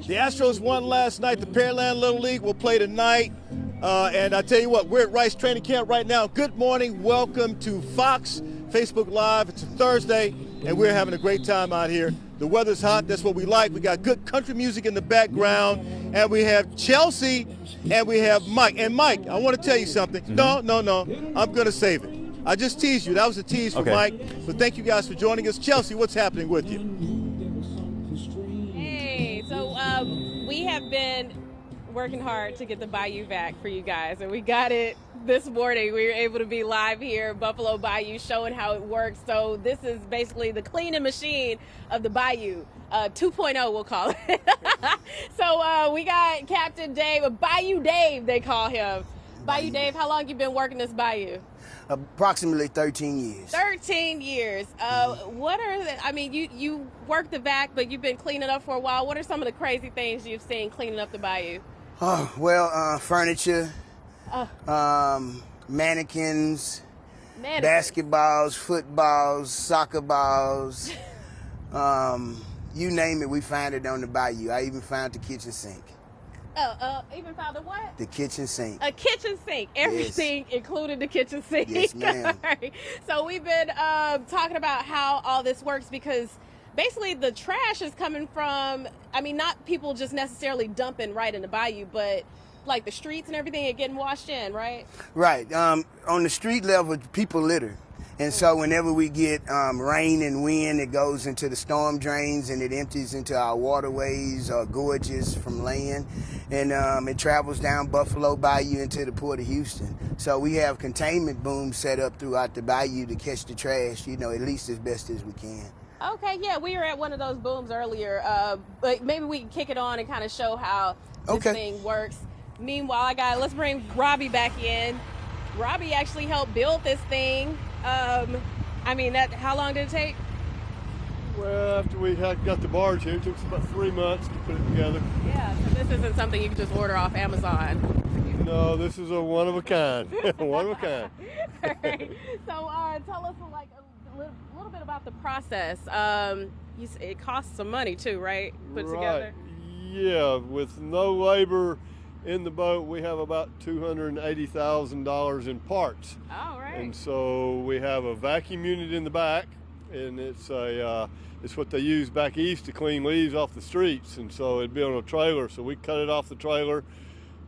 The Astros won last night. The Pearland Little League will play tonight. And I tell you what, we're at Rice Training Camp right now. Good morning. Welcome to Fox Facebook Live. It's a Thursday, and we're having a great time out here. The weather's hot. That's what we like. We got good country music in the background, and we have Chelsea, and we have Mike. And Mike, I want to tell you something. No. I'm going to save it. I just teased you. That was a tease for Mike. But thank you guys for joining us. Chelsea, what's happening with you? Hey, so we have been working hard to get the Bayou back for you guys, and we got it this morning. We were able to be live here at Buffalo Bayou showing how it works. So this is basically the cleaning machine of the Bayou, 2.0 we'll call it. So we got Captain Dave, Bayou Dave they call him. Bayou Dave, how long you been working this Bayou? Approximately 13 years. 13 years. What are the, I mean, you work the vac, but you've been cleaning up for a while. What are some of the crazy things you've seen cleaning up the Bayou? Oh, well, furniture, mannequins, basketballs, footballs, soccer balls, you name it, we find it on the Bayou. I even found the kitchen sink. Even found a what? The kitchen sink. A kitchen sink. Everything included the kitchen sink. Yes, ma'am. Right. So we've been talking about how all this works, because basically the trash is coming from, I mean, not people just necessarily dumping right in the Bayou, but like the streets and everything are getting washed in, right? Right. On the street level, people litter. And so whenever we get rain and wind, it goes into the storm drains and it empties into our waterways or gorges from land. And it travels down Buffalo Bayou into the Port of Houston. So we have containment booms set up throughout the Bayou to catch the trash, you know, at least as best as we can. Okay, yeah, we were at one of those booms earlier, but maybe we can kick it on and kind of show how this thing works. Meanwhile, let's bring Robbie back in. Robbie actually helped build this thing. I mean, how long did it take? Well, after we got the barge here, it took us about 3 months to put it together. Yeah, so this isn't something you can just order off Amazon. No, this is a one of a kind. One of a kind. All right. So tell us like a little bit about the process. It costs some money too, right? Put together. Yeah, with no labor in the boat, we have about $280,000 in parts. All right. And so we have a vacuum unit in the back, and it's what they use back east to clean leaves off the streets. And so it'd be on a trailer. So we cut it off the trailer,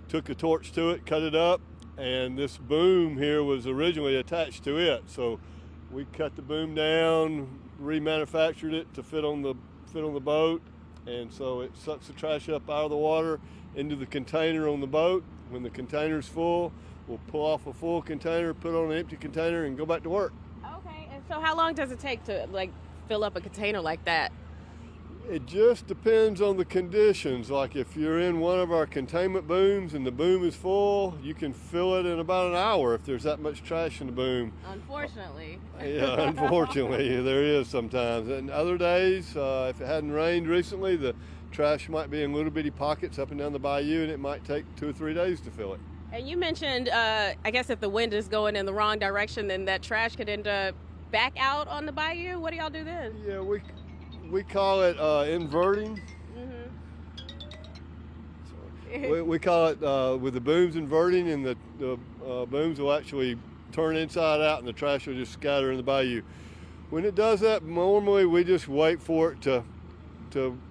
took a torch to it, cut it up, and this boom here was originally attached to it. So we cut the boom down, remanufactured it to fit on the boat, and so it sucks the trash up out of the water into the container on the boat. When the container's full, we'll pull off a full container, put on an empty container, and go back to work. Okay, and so how long does it take to fill up a container like that? It just depends on the conditions. Like if you're in one of our containment booms and the boom is full, you can fill it in about an hour if there's that much trash in the boom. Unfortunately. Yeah, unfortunately, there is sometimes. And other days, if it hadn't rained recently, the trash might be in little bitty pockets up and down the Bayou, and it might take 2 or 3 days to fill it. And you mentioned, I guess if the wind is going in the wrong direction, then that trash could end up back out on the Bayou. What do y'all do then? Yeah, we call it inverting. Mm-hmm. We call it with the booms inverting, and the booms will actually turn inside out, and the trash will just scatter in the Bayou. When it does that, normally we just wait for it to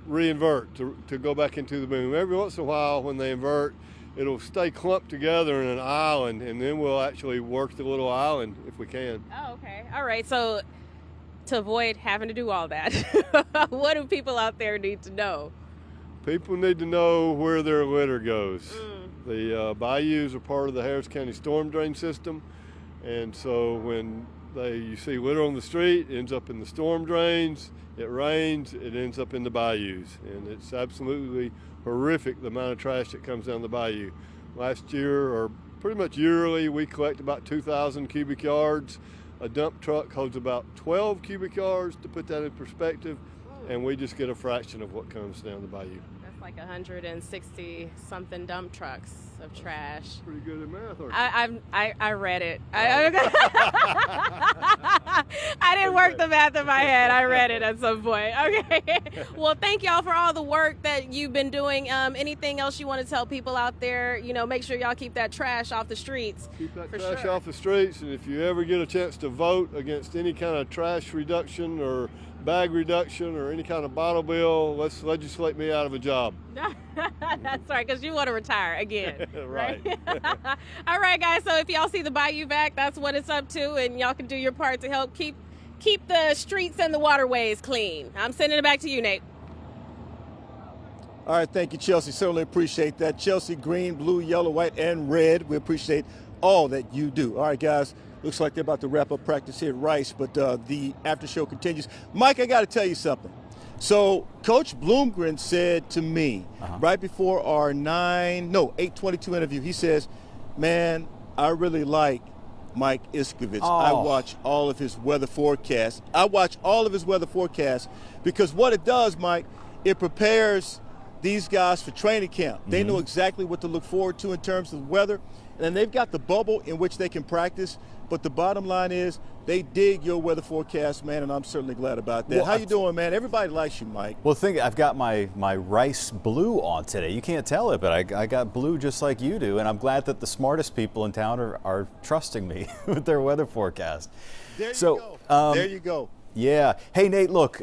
re-invert, to go back into the boom. Every once in a while when they invert, it'll stay clumped together in an island, and then we'll actually work the little island if we can. Oh, okay. All right. So to avoid having to do all that, what do people out there need to know? People need to know where their litter goes. The bayous are part of the Harris County storm drain system, and so when you see litter on the street, it ends up in the storm drains. It rains, it ends up in the bayous, and it's absolutely horrific the amount of trash that comes down the bayou. Last year, or pretty much yearly, we collect about 2,000 cubic yards. A dump truck holds about 12 cubic yards, to put that in perspective, and we just get a fraction of what comes down the bayou. That's like 160 something dump trucks of trash. Pretty good at math, aren't you? I read it. I didn't to work the math in my head. I read it at some point. Okay. Well, thank y'all for all the work that you've been doing. Anything else you want to tell people out there? You know, make sure y'all keep that trash off the streets. Keep that for trash sure. off the streets, and if you ever get a chance to vote against any kind of trash reduction or bag reduction or any kind of bottle bill, let's legislate me out of a job. That's right, because you want to retire again. Right. All right, guys. So if y'all see the Bayou Vac, that's what it's up to, and y'all can do your part to help keep the streets and the waterways clean. I'm sending it back to you, Nate. All right, thank you, Chelsea. Certainly appreciate that. Chelsea, green, blue, yellow, white, and red. We appreciate all that you do. All right, guys. Looks like they're about to wrap up practice here at Rice, but the after show continues. Mike, I got to tell you something. So Coach Bloomgren said to me right before our 8:22 interview, he says, man, I really like Mike Iskovich. I watch all of his weather forecasts. Because what it does, Mike, it prepares these guys for training camp. They know exactly what to look forward to in terms of the weather, and they've got the bubble in which they can practice. But the bottom line is they dig your weather forecast, man, and I'm certainly glad about that. Well, how you doing, man? Everybody likes you, Mike. Well, I've got my Rice blue on today. You can't tell it, but I got blue just like you do, and I'm glad that the smartest people in town are trusting me with their weather forecast. There you go. There you go. Yeah. Hey, Nate, look,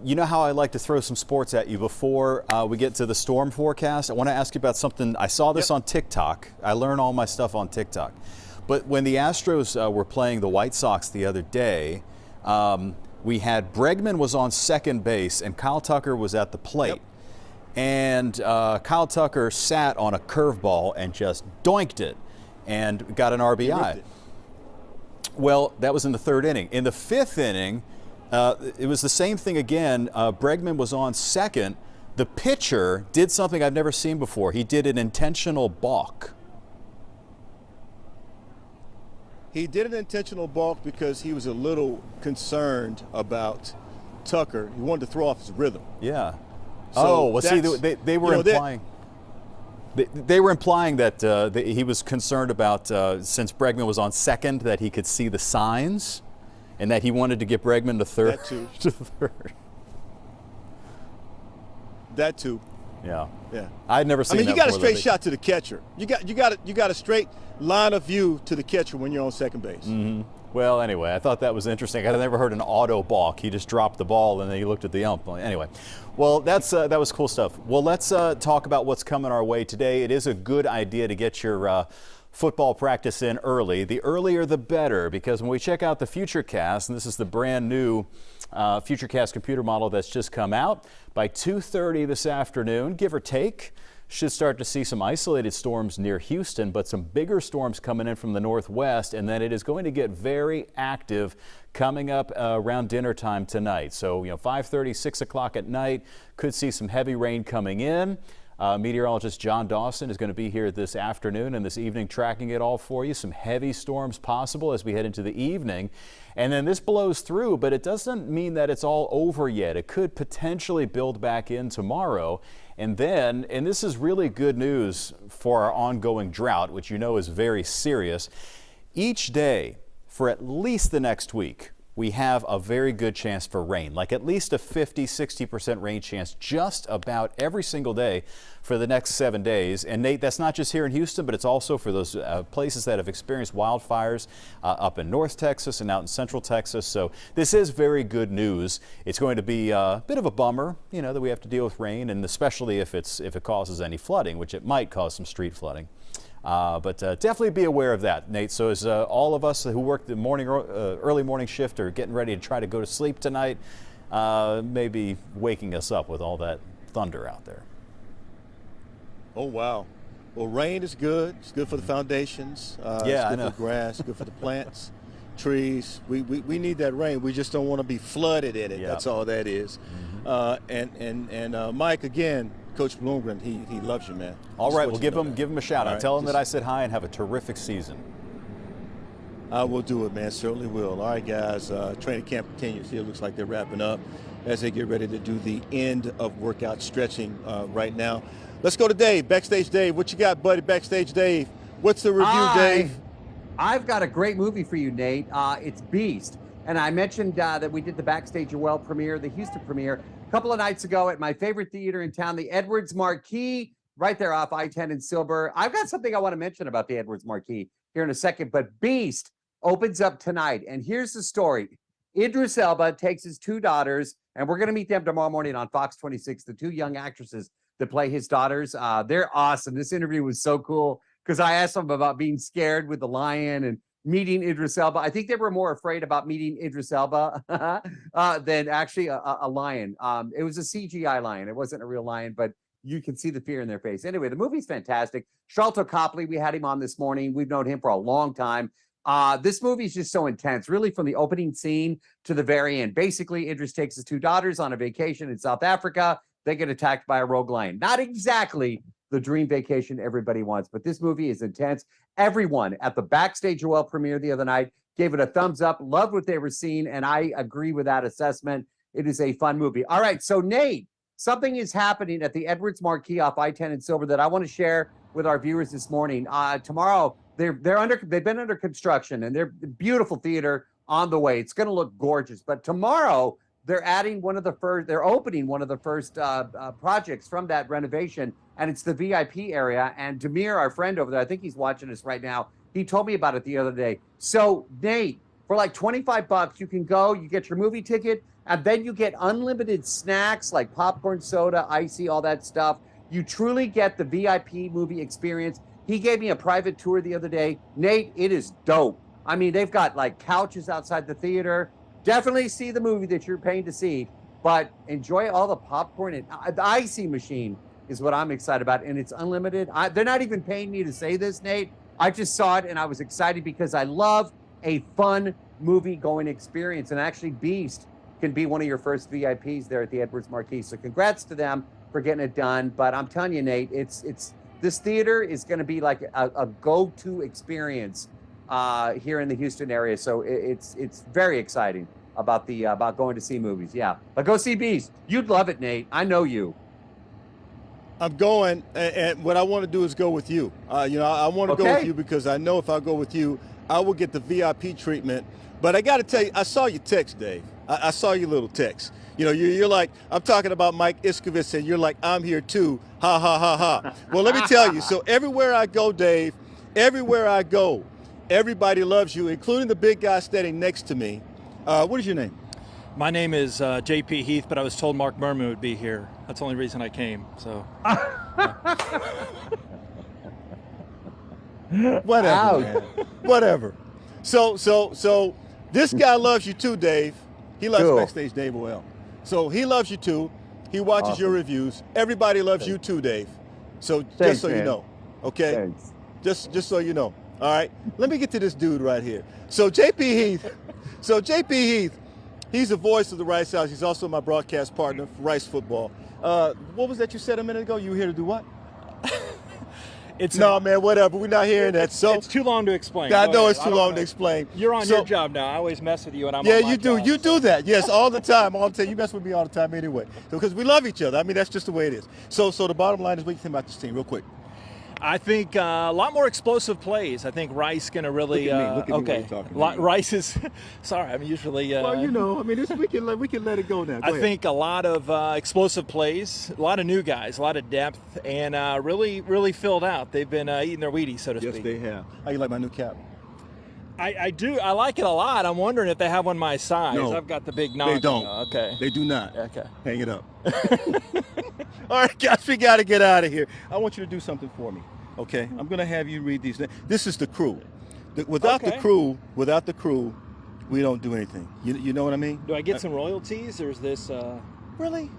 you know how I like to throw some sports at you before we get to the storm forecast? I want to ask you about something. I saw this on TikTok. I learn all my stuff on TikTok. But when the Astros were playing the White Sox the other day, we had Bregman was on second base and Kyle Tucker was at the plate. And Kyle Tucker sat on a curveball and just doinked it and got an RBI. Well, that was in the third inning. In the fifth inning, it was the same thing again. Bregman was on second. The pitcher did something I've never seen before. He did an intentional balk. He did an intentional balk because he was a little concerned about Tucker. He wanted to throw off his rhythm. Yeah. So they were implying. They were implying that he was concerned about since Bregman was on second that he could see the signs, and that he wanted to get Bregman to third. That too. To third. That too. Yeah. Yeah. I'd never seen. I mean, that you got a before, straight shot to the catcher. You got a straight line of view to the catcher when you're on second base. Mm-hmm. Well, anyway, I thought that was interesting. I'd never heard an auto balk. He just dropped the ball and then he looked at the ump. Anyway, well, that was cool stuff. Well, let's talk about what's coming our way today. It is a good idea to get your football practice in early. The earlier the better, because when we check out the FutureCast, and this is the brand new FutureCast computer model that's just come out, by 2:30 this afternoon, give or take, should start to see some isolated storms near Houston, but some bigger storms coming in from the northwest, and then it is going to get very active coming up around dinner time tonight. So, 5:30, 6 o'clock at night, could see some heavy rain coming in. Meteorologist John Dawson is going to be here this afternoon and this evening tracking it all for you. Some heavy storms possible as we head into the evening. And then this blows through, but it doesn't mean that it's all over yet. It could potentially build back in tomorrow. And then, and this is really good news for our ongoing drought, which is very serious, each day for at least the next week, we have a very good chance for rain, like at least a 50-60% rain chance just about every single day for the next 7 days. And Nate, that's not just here in Houston, but it's also for those places that have experienced wildfires up in North Texas and out in Central Texas. So this is very good news. It's going to be a bit of a bummer, that we have to deal with rain, and especially if it causes any flooding, which it might cause some street flooding. But definitely be aware of that, Nate. So as all of us who work the early morning shift are getting ready to try to go to sleep tonight, maybe waking us up with all that thunder out there. Oh, wow. Well, rain is good. It's good for the foundations. It's good for the grass, good for the plants, trees. We need that rain. We just don't want to be flooded in it. Yep. That's all that is. And Mike, again, Coach Bloomgren, he loves you, man. All right, well, give him a shout out. Right, Tell him that I said hi and have a terrific season. I will do it, man. Certainly will. All right, guys. Training camp continues here. Looks like they're wrapping up as they get ready to do the end of workout stretching right now. Let's go to Dave. Backstage Dave. What you got, buddy? Backstage Dave. What's the review, Dave? I've got a great movie for you, Nate. It's Beast. And I mentioned that we did the Backstage Well premiere, the Houston premiere, a couple of nights ago at my favorite theater in town, the Edwards Marquis, right there off I-10 and Silver. I've got something I want to mention about the Edwards Marquis here in a second, but Beast opens up tonight. And here's the story. Idris Elba takes his 2 daughters, and we're going to meet them tomorrow morning on Fox 26, the 2 young actresses that play his daughters. They're awesome. This interview was so cool because I asked them about being scared with the lion and meeting Idris Elba. I think they were more afraid about meeting Idris Elba than actually a lion. It was a CGI lion. It wasn't a real lion, but you can see the fear in their face. Anyway, the movie's fantastic. Sharlto Copley, we had him on this morning. We've known him for a long time. This movie is just so intense, really, from the opening scene to the very end. Basically, Idris takes his 2 daughters on a vacation in South Africa. They get attacked by a rogue lion. Not exactly the dream vacation everybody wants, but this movie is intense. Everyone at the Backstage Well premiere the other night gave it a thumbs up, loved what they were seeing, and I agree with that assessment. It is a fun movie. All right, so Nate, something is happening at the Edwards Marquis off I-10 and Silver that I want to share with our viewers this morning. Tomorrow, they've been under construction, and they're beautiful theater on the way. It's going to look gorgeous. But tomorrow, they're opening one of the first projects from that renovation, and it's the VIP area. And Demir, our friend over there, I think he's watching us right now. He told me about it the other day. So Nate, for like $25, you can go, you get your movie ticket, and then you get unlimited snacks like popcorn, soda, icy, all that stuff. You truly get the VIP movie experience. He gave me a private tour the other day. Nate, it is dope. I mean, they've got like couches outside the theater. Definitely see the movie that you're paying to see, but enjoy all the popcorn. And the icy machine is what I'm excited about, and it's unlimited. They're not even paying me to say this, Nate. I just saw it, and I was excited because I love a fun movie-going experience, and actually Beast can be one of your first VIPs there at the Edwards Marquis. So congrats to them for getting it done. But I'm telling you, Nate, this theater is going to be like a go-to experience here in the Houston area. So it's very exciting about going to see movies. Yeah, but go see Beast. You'd love it, Nate. I know you. I'm going, and what I want to do is go with you. I want to go with you because I know if I go with you, I will get the VIP treatment. But I got to tell you, I saw your text, Dave. I saw your little text. You're like, I'm talking about Mike Iskovitz, and you're like, I'm here too. Ha, ha, ha, ha. Well, let me tell you. So everywhere I go, Dave, everywhere I go, everybody loves you, including the big guy standing next to me. What is your name? My name is J.P. Heath, but I was told Mark Merman would be here. That's the only reason I came. So. Whatever, man. Whatever. So this guy loves you too, Dave. He loves Backstage Dave well. So he loves you too. He watches your reviews. Everybody loves you too, Dave. So just so you know, okay? Thanks. Just so you know. All right. Let me get to this dude right here. So J.P. Heath. He's the voice of the Rice House. He's also my broadcast partner for Rice Football. What was that you said a minute ago? You were here to do what? Man, whatever. We're not hearing that. So it's too long to explain. I know it's too long to explain. You're on your job now. I always mess with you, and I'm yeah, on my you do. job, You do that. Yes, all the time. All the time. You mess with me all the time anyway. Because we love each other. I mean, that's just the way it is. So the bottom line is, what do you think about this team, real quick? I think a lot more explosive plays. I think Rice going to really. Look at me. Okay. Rice is. Sorry, I'm usually. Well, we can let it go now. Go I ahead. think a lot of explosive plays, a lot of new guys, a lot of depth, and really filled out. They've been eating their Wheaties, so to speak. Yes, they have. How you like my new cap? I do. I like it a lot. I'm wondering if they have one my size. No, I've got the big knock. They don't. Okay. They do not. Okay. Hang it up. All right, guys, we got to get out of here. I want you to do something for me. Okay, I'm going to have you read these. This is the crew. Without the crew, we don't do anything. You know what I mean? Do I get some royalties, or is this? Really?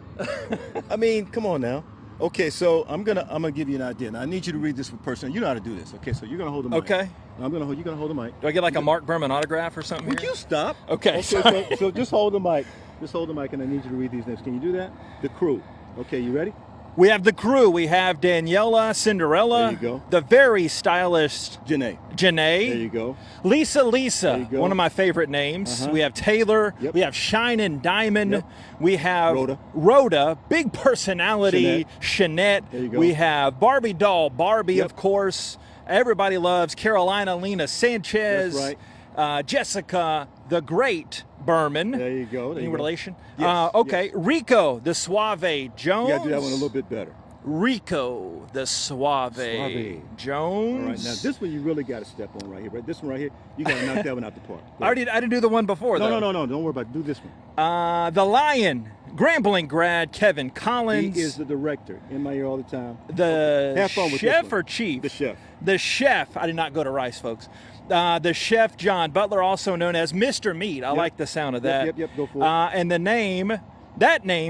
I mean, come on now. Okay, so I'm gonna give you an idea. Now I need you to read this for person. You know how to do this. Okay, so you're gonna hold the mic. Okay. You're gonna hold the mic. Do I get like a Mark Berman autograph or something? Would here? you stop? Okay. So just hold the mic. Just hold the mic, and I need you to read these names. Can you do that? The crew. Okay, you ready? We have the crew. We have Daniela, Cinderella. There you go. The very stylish Janae. There you go. Lisa, There you go. one of my favorite names. Uh-huh. We have Taylor. Yep. We have Shine and Diamond. Yep. We have Rhoda, big personality. Shanette. There you go. We have Barbie doll, Barbie, Yep. of course. Everybody loves Carolina, Lena Sanchez. That's right. Jessica, the Great Berman. There you go. There Any you go. relation? Yes, Okay. Rico, the Suave Jones. You got to do that one a little bit better. Rico, the Suave, Suave. Jones. All right, now this one you really got to step on right here. Right, this one right here, you got to knock that one out the park. I didn't do the one before, though. No. Don't worry about it. Do this one. The Lion, Grambling grad, Kevin Collins. He is the director. In my ear all the time. The Have fun with this chef one. or chief? The chef. The chef. I did not go to Rice, folks. The chef, John Butler, also known as Mr. Meat. I like the sound of that. Yep, go for it. And the name,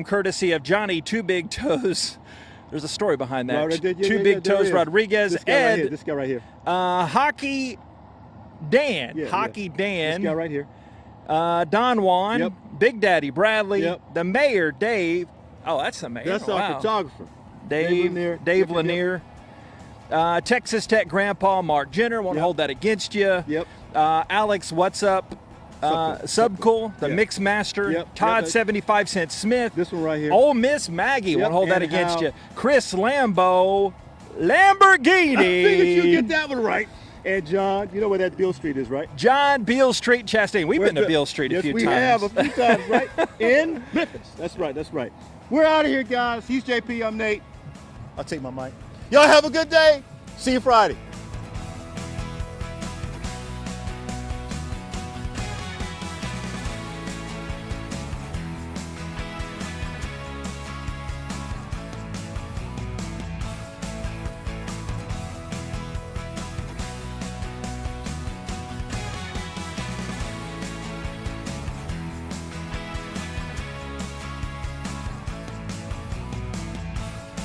courtesy of Johnny Two Big Toes. There's a story behind that. Two Big Toes Rodriguez. This guy Ed, right here. This guy right here. Hockey Dan. Hockey Dan. This guy right here. Don Juan. Yep. Big Daddy Bradley. Yep. The mayor, Dave. Oh, that's the mayor. That's wow. our photographer. Dave Yep. Lanier. Texas Tech Grandpa Mark Jenner. Won't hold that against you. Yep. Alex, what's up? Subcool, the Mix Master. Yep. Todd, Yep. 75 Cent Smith. This one right here. Ole Miss Maggie. Yep. Won't hold that And against Hal. you. Chris Lambeau. Lamborghini. I figured you'd get that one right. And John, you know where that Beale Street is, right? John Beale Street, Chastain. We've been to Beale Street a few times. Yes, we have a few times, right? In Memphis. That's right. We're out of here, guys. He's JP. I'm Nate. I'll take my mic. Y'all have a good day. See you Friday.